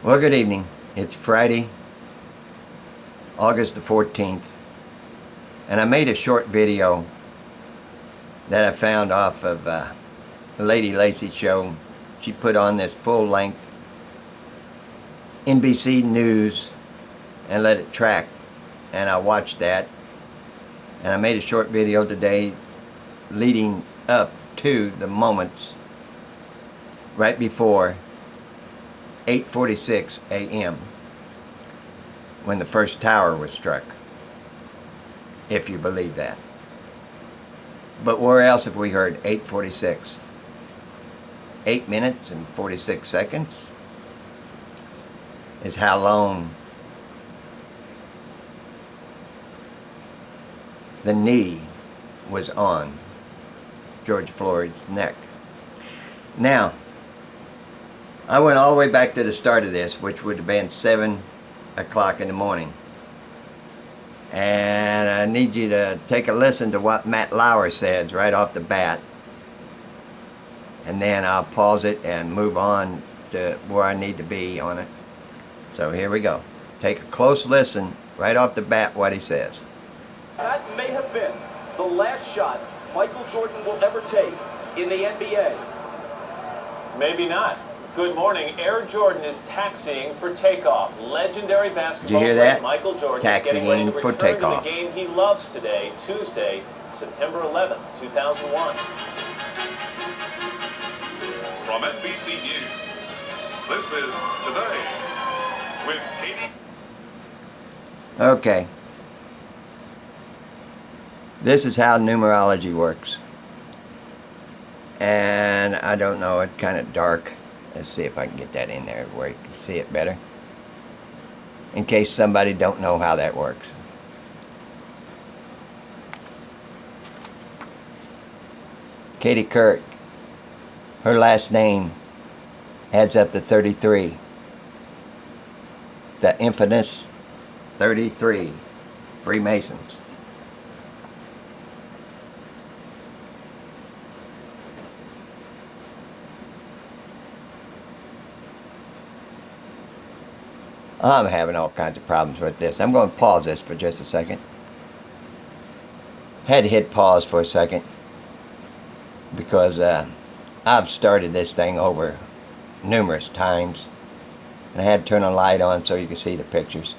Well, good evening. It's Friday, August the 14th, and I made a short video that I found off of Lady Lacy's show. She put on this full-length NBC News and let it track, and I watched that, and I made a short video today leading up to the moments right before 8:46 a.m. when the first tower was struck, if you believe that. But where else have we heard 8:46? 8 minutes and 46 seconds is how long the knee was on George Floyd's neck. Now, I went all the way back to the start of this, which would have been 7 o'clock in the morning. And I need you to take a listen to what Matt Lauer says right off the bat. And then I'll pause it and move on to where I need to be on it. So here we go. Take a close listen right off the bat what he says. That may have been the last shot Michael Jordan will ever take in the NBA. Maybe not. Good morning. Air Jordan is taxiing for takeoff. Legendary basketball Did you hear player that? Michael Jordan Taxiing is getting ready to for return takeoff. to the game he loves today, Tuesday, September 11th, 2001. From NBC News, this is Today with Katie. Okay. This is how numerology works. And I don't know, it's kind of dark. Let's see if I can get that in there where you can see it better. In case somebody don't know how that works. Katie Couric, her last name adds up to 33. The infamous 33 Freemasons. I'm having all kinds of problems with this. I'm going to pause this for just a second. Had to hit pause for a second because I've started this thing over numerous times. And I had to turn a light on so you can see the pictures.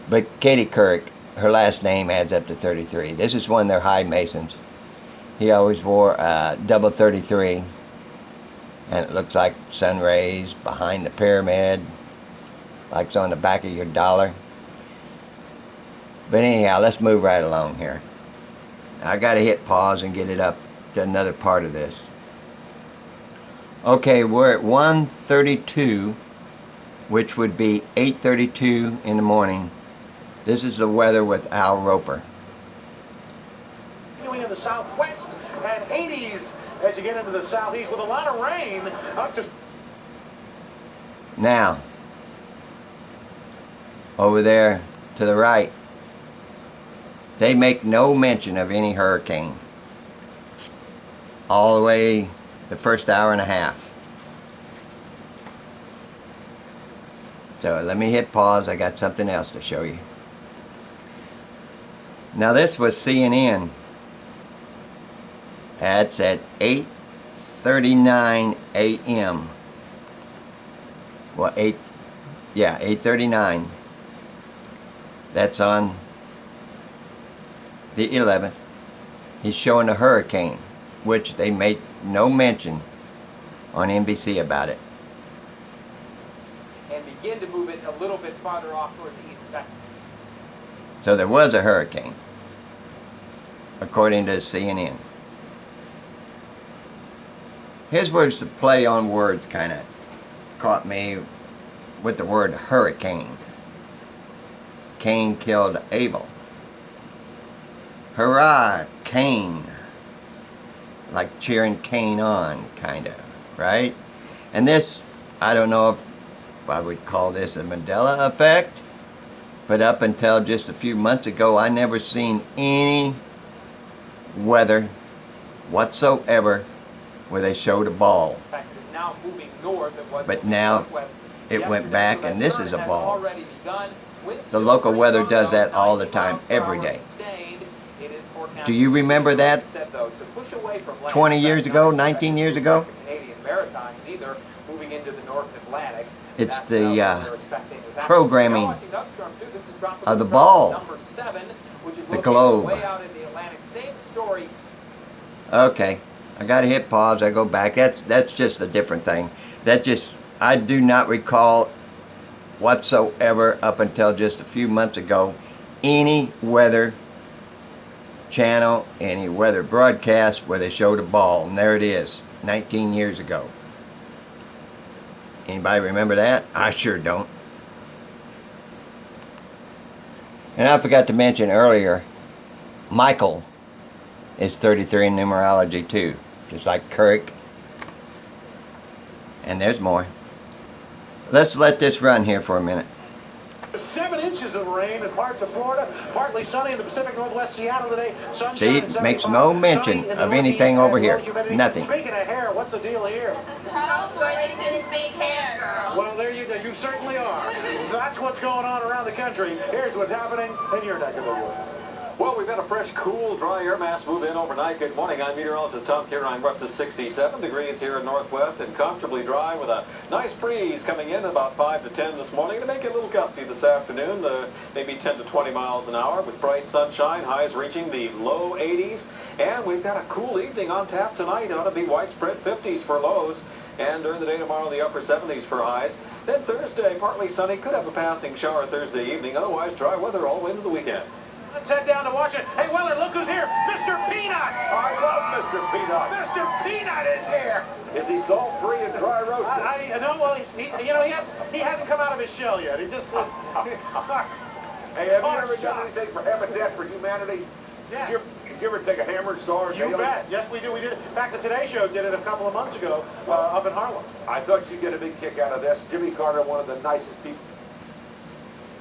But Katie Couric, her last name adds up to 33. This is one of their high Masons. He always wore double 33. And it looks like sun rays behind the pyramid. Like it's on the back of your dollar. But anyhow, let's move right along here. I got to hit pause and get it up to another part of this. Okay, we're at 1:32, which would be 8:32 in the morning. This is the weather with Al Roper. In the southwest and 80s as you get into the southeast with a lot of rain up to... Now, over there to the right, they make no mention of any hurricane. All the way the first hour and a half. So let me hit pause. I got something else to show you. Now this was CNN. That's at 8:39 a.m. Well, 8:39. That's on the 11th. He's showing a hurricane, which they make no mention on NBC about it. And begin to move it a little bit farther off towards the east. So there was a hurricane, according to CNN. Here's where the play on words kind of caught me with the word hurricane. Cain killed Abel. Hurrah, Cain. Like cheering Cain on, kind of, right? And this, I don't know if I would call this a Mandela effect, but up until just a few months ago, I never seen any weather whatsoever where they showed a ball. In fact, it is now moving north. It was But now northwest it went back, and this is a ball. The The local weather does that all the time, every day. Do you remember that 20 years ago, 19 years ago? It's the programming of the ball, the globe. Okay, I gotta hit pause. I go back. That's just a different thing. I do not recall whatsoever up until just a few months ago any weather channel, any weather broadcast where they showed a ball, and there it is, 19 years ago. Anybody remember that? I sure don't. And I forgot to mention earlier, Michael is 33 in numerology too, just like Kirk. And there's more. Let's let this run here for a minute. 7 inches of rain in parts of Florida, partly sunny in the Pacific Northwest, Seattle today. Sunshine See, and makes 75, no sunny mention in the of Northeast anything and over low here. humidity. Nothing. Speaking of hair, what's the deal here? Charles Worthington's big hair, girl. Well, there you go. You certainly are. That's what's going on around the country. Here's what's happening in your neck of the woods. Well, we've had a fresh, cool, dry air mass move in overnight. Good morning. I'm meteorologist Tom Kierine. We're up to 67 degrees here in Northwest and comfortably dry with a nice breeze coming in about 5 to 10 this morning to make it a little gusty this afternoon, maybe 10 to 20 miles an hour with bright sunshine, highs reaching the low 80s. And we've got a cool evening on tap tonight. It ought to be widespread 50s for lows. And during the day tomorrow, the upper 70s for highs. Then Thursday, partly sunny. Could have a passing shower Thursday evening. Otherwise, dry weather all into the weekend. Let's head down to Washington. Hey, Weller, look who's here. Mr. Peanut. I love Mr. Peanut. Mr. Peanut is here. Is he salt-free and dry roasted? I know. Well, he hasn't come out of his shell yet. He just. Hey, have you ever done anything for Habitat for Humanity? Yeah. Did you ever take a hammered SARS? You bet. Yes, we do. We did it. In fact, the Today Show did it a couple of months ago up in Harlem. I thought you'd get a big kick out of this. Jimmy Carter, one of the nicest people.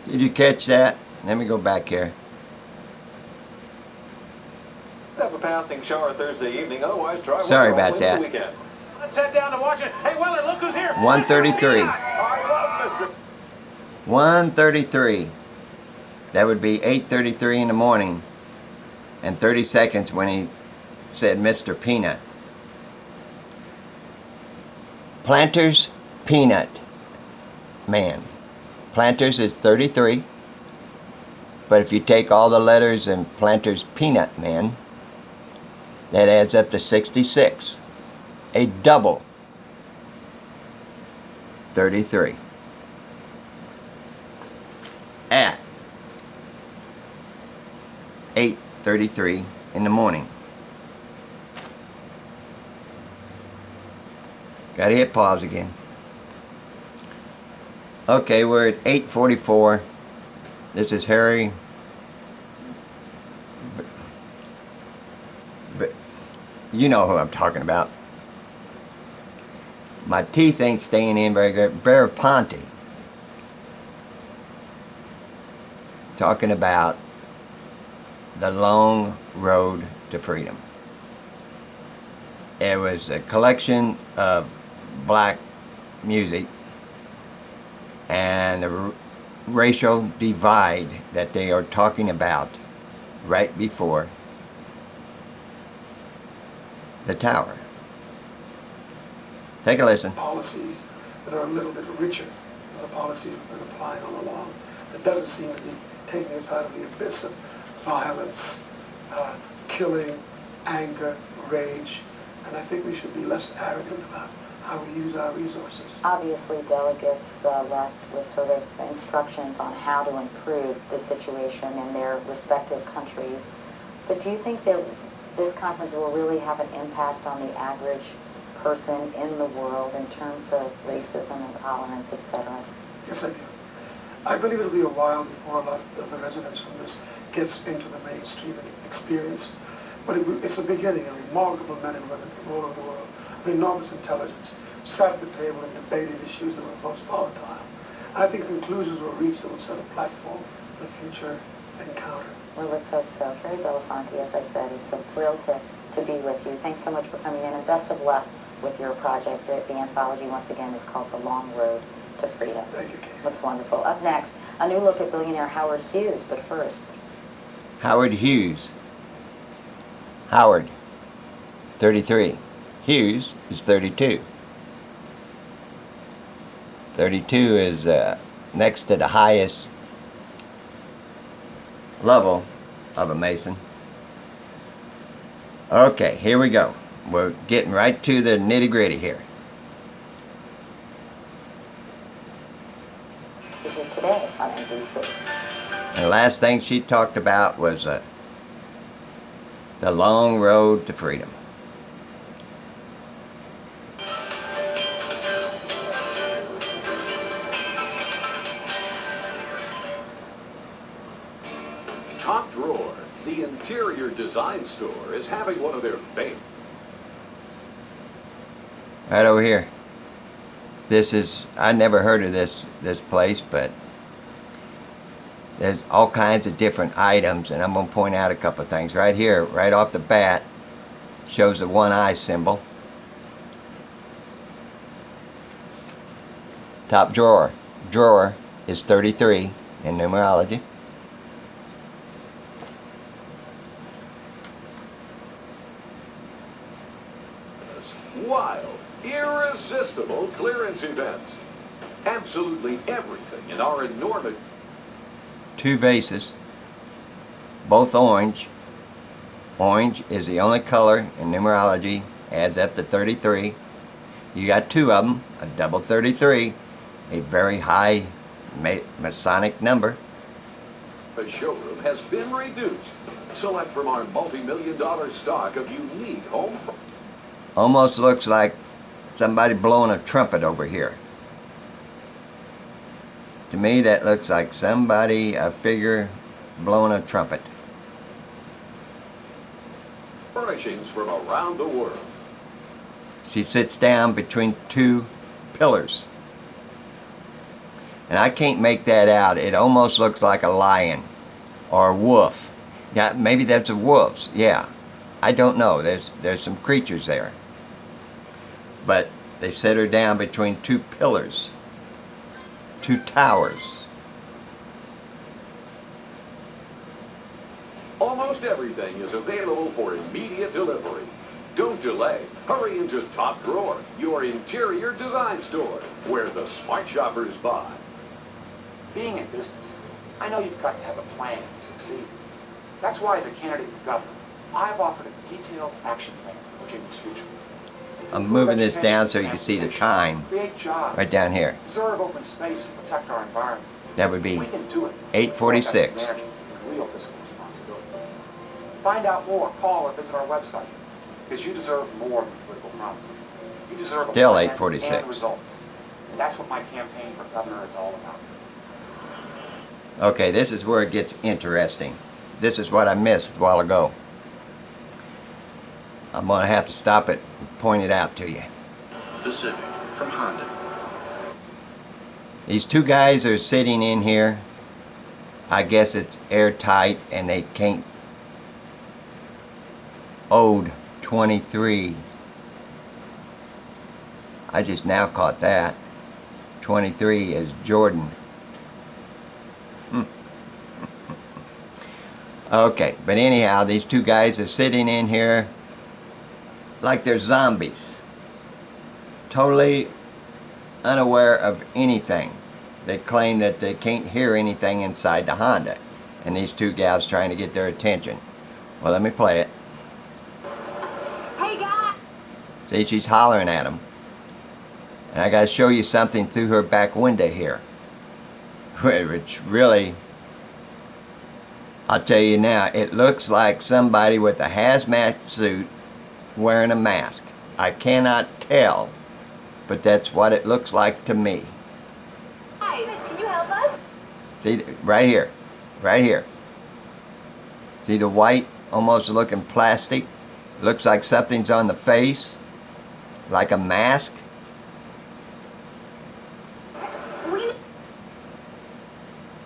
Did you catch that? Let me go back here. Have a passing shower Thursday evening. Otherwise, dry Sorry weather all about into that. the weekend. Let's head down to Washington. Hey, Weller, look who's here. 133. I love Mr. 1:33. That would be 8:33 in the morning, and 30 seconds when he said Mr. Peanut. Planters Peanut Man. Planters is 33, but if you take all the letters in Planters Peanut Man, that adds up to 66. A double 33. At 8:33 in the morning. Gotta hit pause again. Okay, we're at 8:44. This is Harry. But you know who I'm talking about. My teeth ain't staying in very good. Baraponte. Talking about the long road to freedom. It was a collection of black music and the racial divide that they are talking about right before the tower. Take a listen. Policies that are a little bit richer than the policy we've been applying all along. That doesn't seem to be taking us out of the abyss of violence, killing, anger, rage, and I think we should be less arrogant about how we use our resources. Obviously, delegates left with sort of instructions on how to improve the situation in their respective countries. But do you think that this conference will really have an impact on the average person in the world in terms of racism, intolerance, etc.? Yes, I do. I believe it'll be a while before a lot of the residents from this gets into the mainstream experience. But it's a beginning. A remarkable men and women from all over the world of enormous intelligence sat at the table and debated issues that were most volatile. I think conclusions were reached that will set a platform for future encounter. Well, let's hope so. Harry Belafonte, as I said, it's a thrill to be with you. Thanks so much for coming in, and best of luck with your project. The anthology, once again, is called The Long Road to freedom. Thank you, Kate. Looks wonderful. Up next, a new look at billionaire Howard Hughes, but first. Howard Hughes. Howard, 33. Hughes is 32. 32 is next to the highest level of a Mason. Okay, here we go. We're getting right to the nitty-gritty here. This is Today on NBC. And the last thing she talked about was the long road to freedom. Top Drawer, the interior design store, is having one of their favorites. Right over here. This is, I never heard of this place, but there's all kinds of different items, and I'm going to point out a couple of things. Right here, right off the bat, shows the one eye symbol. Top drawer. Drawer is 33 in numerology. Wild, irresistible clearance events. Absolutely everything in our enormous... Two vases, both orange. Orange is the only color in numerology, adds up to 33. You got two of them, a double 33, a very high Masonic number. The showroom has been reduced. Select from our multi-million-dollar stock of unique home... Almost looks like somebody blowing a trumpet over here. To me, that looks like somebody, a figure, blowing a trumpet. furnishings from around the world. She sits down between two pillars. And I can't make that out. It almost looks like a lion or a wolf. Yeah, maybe that's a wolf's. Yeah. I don't know. There's some creatures there. But they set her down between two pillars, two towers. Almost everything is available for immediate delivery. Don't delay. Hurry into Top Drawer, your interior design store, where the smart shoppers buy. Being in business, I know you've got to have a plan to succeed. That's why, as a candidate for governor, I've offered a detailed action plan for Virginia's future. I'm moving this down so you can see the time. Create jobs, right down here. preserve open space, and protect our environment. That would be We can do it. 8:46. Management and real fiscal responsibility. Find out more, call or visit our website. Because you deserve more than political promises. You deserve Still a plan 8:46. and results. And that's what my campaign for governor is all about. Okay, this is where it gets interesting. This is what I missed a while ago. I'm going to have to stop it and point it out to you. The Civic from Honda. These two guys are sitting in here. I guess it's airtight and they can't. Ode 23. I just now caught that. 23 is Jordan. Okay, but anyhow, these two guys are sitting in here like they're zombies. Totally unaware of anything. They claim that they can't hear anything inside the Honda. And these two gals trying to get their attention. Well, let me play it. Hey, guys! See, she's hollering at them. And I got to show you something through her back window here. Which really, I'll tell you now, it looks like somebody with a hazmat suit wearing a mask. I cannot tell, but that's what it looks like to me. Guys, can you help us? See, right here. Right here. See the white, almost looking plastic? Looks like something's on the face. Like a mask.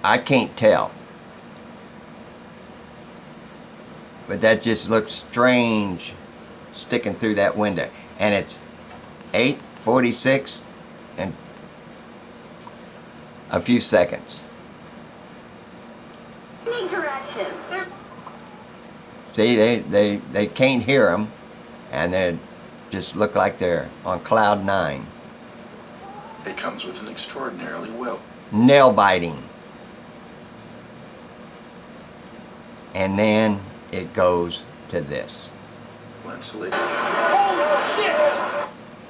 I can't tell. But that just looks strange sticking through that window. And it's 8:46 and a few seconds. Need directions. See, they can't hear them, and they just look like they're on cloud 9. It comes with an extraordinarily well. Nail biting. And then it goes to this. Insulated.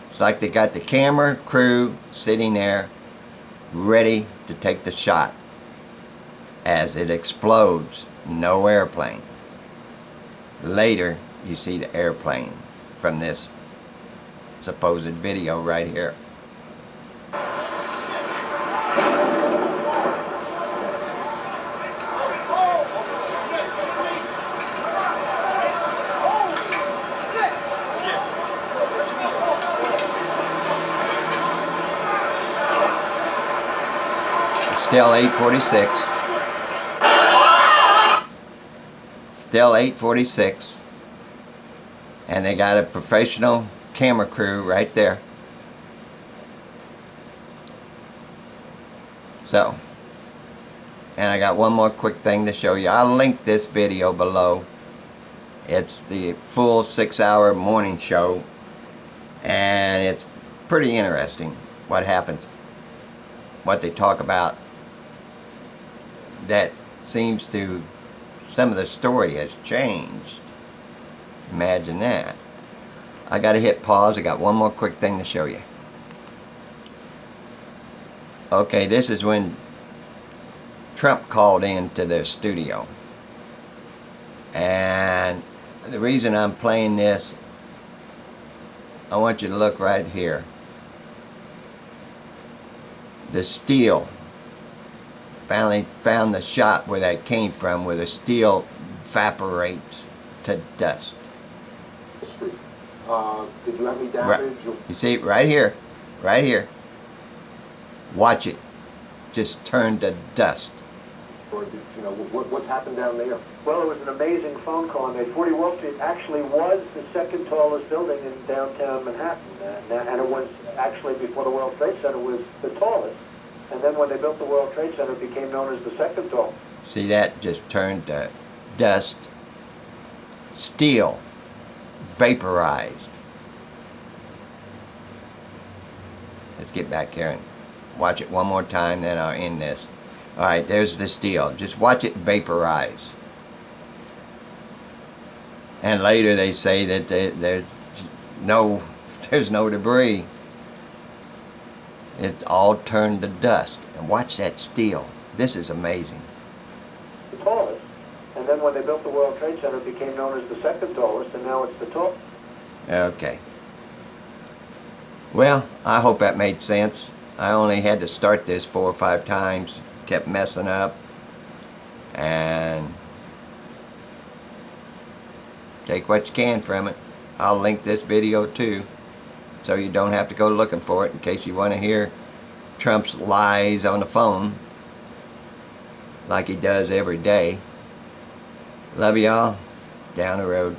It's like they got the camera crew sitting there ready to take the shot as it explodes. No airplane. Later, you see the airplane from this supposed video right here. Still 8:46. Still 8:46. And they got a professional camera crew right there. So, and I got one more quick thing to show you. I'll link this video below. It's the full 6-hour morning show. And it's pretty interesting what happens. What they talk about. That seems to, some of the story has changed. Imagine that. I gotta hit pause. I got one more quick thing to show you. Okay, this is when Trump called into their studio. And the reason I'm playing this, I want you to look right here. The steel. Finally found the shot where that came from, where the steel evaporates to dust. Did you have any damage? You see it right here, right here. Watch it, just turn to dust. Or did, what's happened down there? Well, it was an amazing phone call. And 40 Wall Street actually was the second tallest building in downtown Manhattan. And it was actually, before the World Trade Center, was the tallest. And then when they built the World Trade Center, it became known as the second tallest. See that? Just turned to dust. Steel. Vaporized. Let's get back here and watch it one more time, then I'll end this. Alright, there's the steel. Just watch it vaporize. And later they say that there's no debris. It's all turned to dust. And watch that steel. This is amazing. The tallest. And then when they built the World Trade Center, it became known as the second tallest, and now it's the tallest. Okay. Well, I hope that made sense. I only had to start this 4 or 5 times. Kept messing up. And take what you can from it. I'll link this video too, so you don't have to go looking for it in case you want to hear Trump's lies on the phone like he does every day. Love y'all. Down the road.